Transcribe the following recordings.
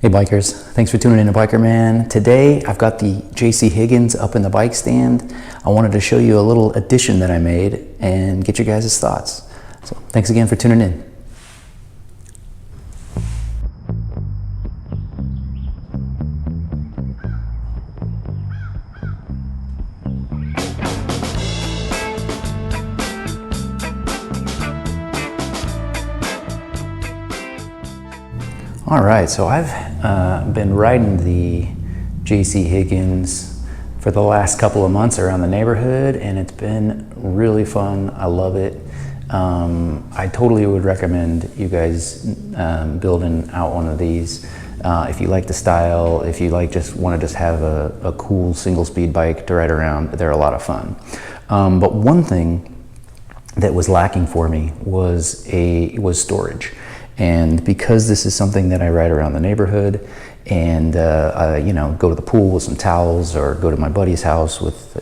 Hey bikers, thanks for tuning in to Biker Man. Today I've got the JC Higgins up in the bike stand. I wanted to show you a little addition that I made and get your guys' thoughts. So thanks again for tuning in. All right, so I've been riding the JC Higgins for the last couple of months around the neighborhood, and it's been really fun. I love it. I totally would recommend you guys building out one of these. If you like the style, if you want to just have a cool single speed bike to ride around, they're a lot of fun. But one thing that was lacking for me was storage. And because this is something that I ride around the neighborhood and go to the pool with some towels or go to my buddy's house with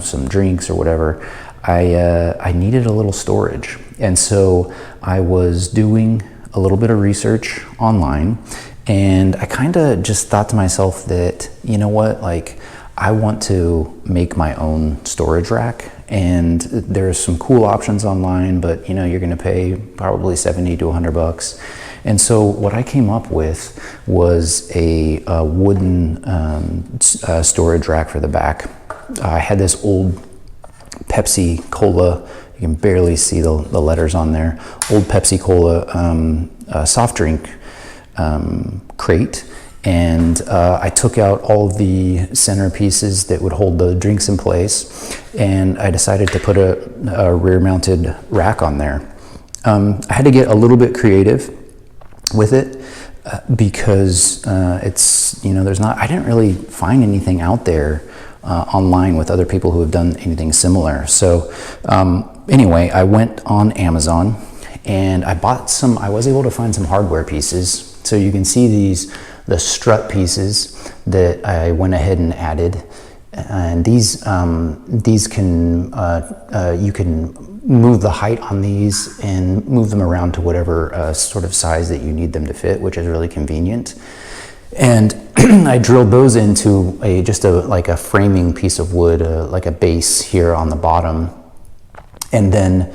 some drinks or whatever, I needed a little storage. And so I was doing a little bit of research online, and I kind of just thought to myself that, you know what, like, I want to make my own storage rack. And there's some cool options online, but you're going to pay probably 70 to 100 bucks. And so what I came up with was a wooden storage rack for the back. I had this old Pepsi Cola, you can barely see the letters on there, old Pepsi Cola soft drink crate. And I took out all of the center pieces that would hold the drinks in place, and I decided to put a rear-mounted rack on there. I had to get a little bit creative with it because it's, I didn't really find anything out there online with other people who have done anything similar. So anyway, I went on Amazon and I was able to find some hardware pieces. So you can see the strut pieces that I went ahead and added, and these can you can move the height on these and move them around to whatever sort of size that you need them to fit, which is really convenient. And I drilled those into like a framing piece of wood, like a base here on the bottom, and then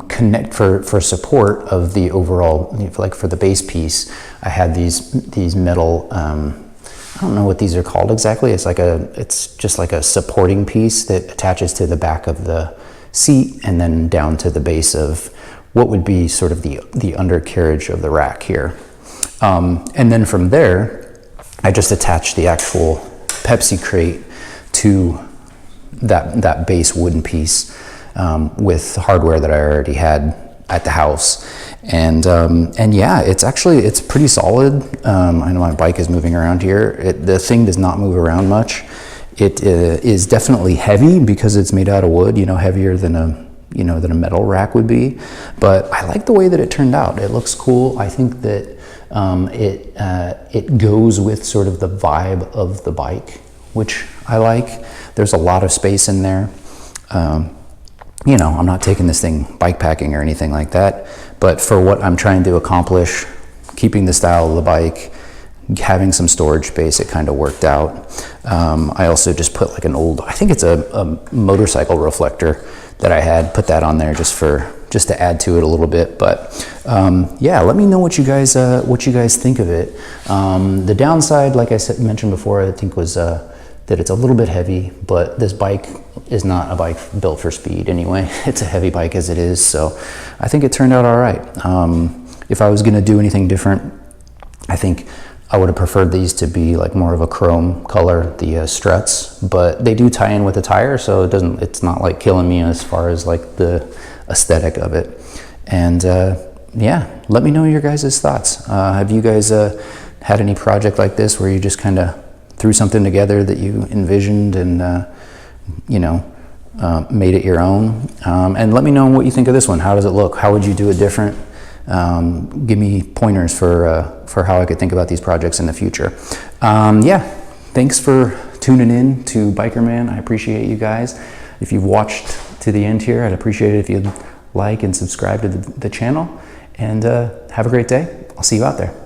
connect for support of the overall, like for the base piece, I had these metal, I don't know what these are called exactly. It's just like a supporting piece that attaches to the back of the seat and then down to the base of what would be sort of the undercarriage of the rack here. And then from there, I just attached the actual Pepsi crate to that base wooden piece. With hardware that I already had at the house, and yeah, it's pretty solid. I know my bike is moving around here. The thing does not move around much. It is definitely heavy because it's made out of wood, heavier than a metal rack would be. But I like the way that it turned out. It looks cool. I think that it goes with sort of the vibe of the bike, which I like. There's a lot of space in there. I'm not taking this thing bike packing or anything like that, but for what I'm trying to accomplish, keeping the style of the bike, having some storage space, it kind of worked out. I also just put like I think it's a motorcycle reflector that I had, put that on there just to add to it a little bit. But yeah, let me know what you guys think of it. The downside, like I mentioned before, I think was that it's a little bit heavy, but this bike is not a bike built for speed anyway. It's a heavy bike as it is, so I think it turned out all right. If I was gonna do anything different, I think I would have preferred these to be like more of a chrome color, the struts, but they do tie in with the tire, so it's not like killing me as far as like the aesthetic of it. And yeah, let me know your guys' thoughts. Have you guys had any project like this where you just kind of threw something together that you envisioned and made it your own? And let me know what you think of this one. How does it look? How would you do it different? Give me pointers for how I could think about these projects in the future. Yeah, thanks for tuning in to Biker Man. I appreciate you guys. If you've watched to the end here, I'd appreciate it if you'd like and subscribe to the channel. And have a great day. I'll see you out there.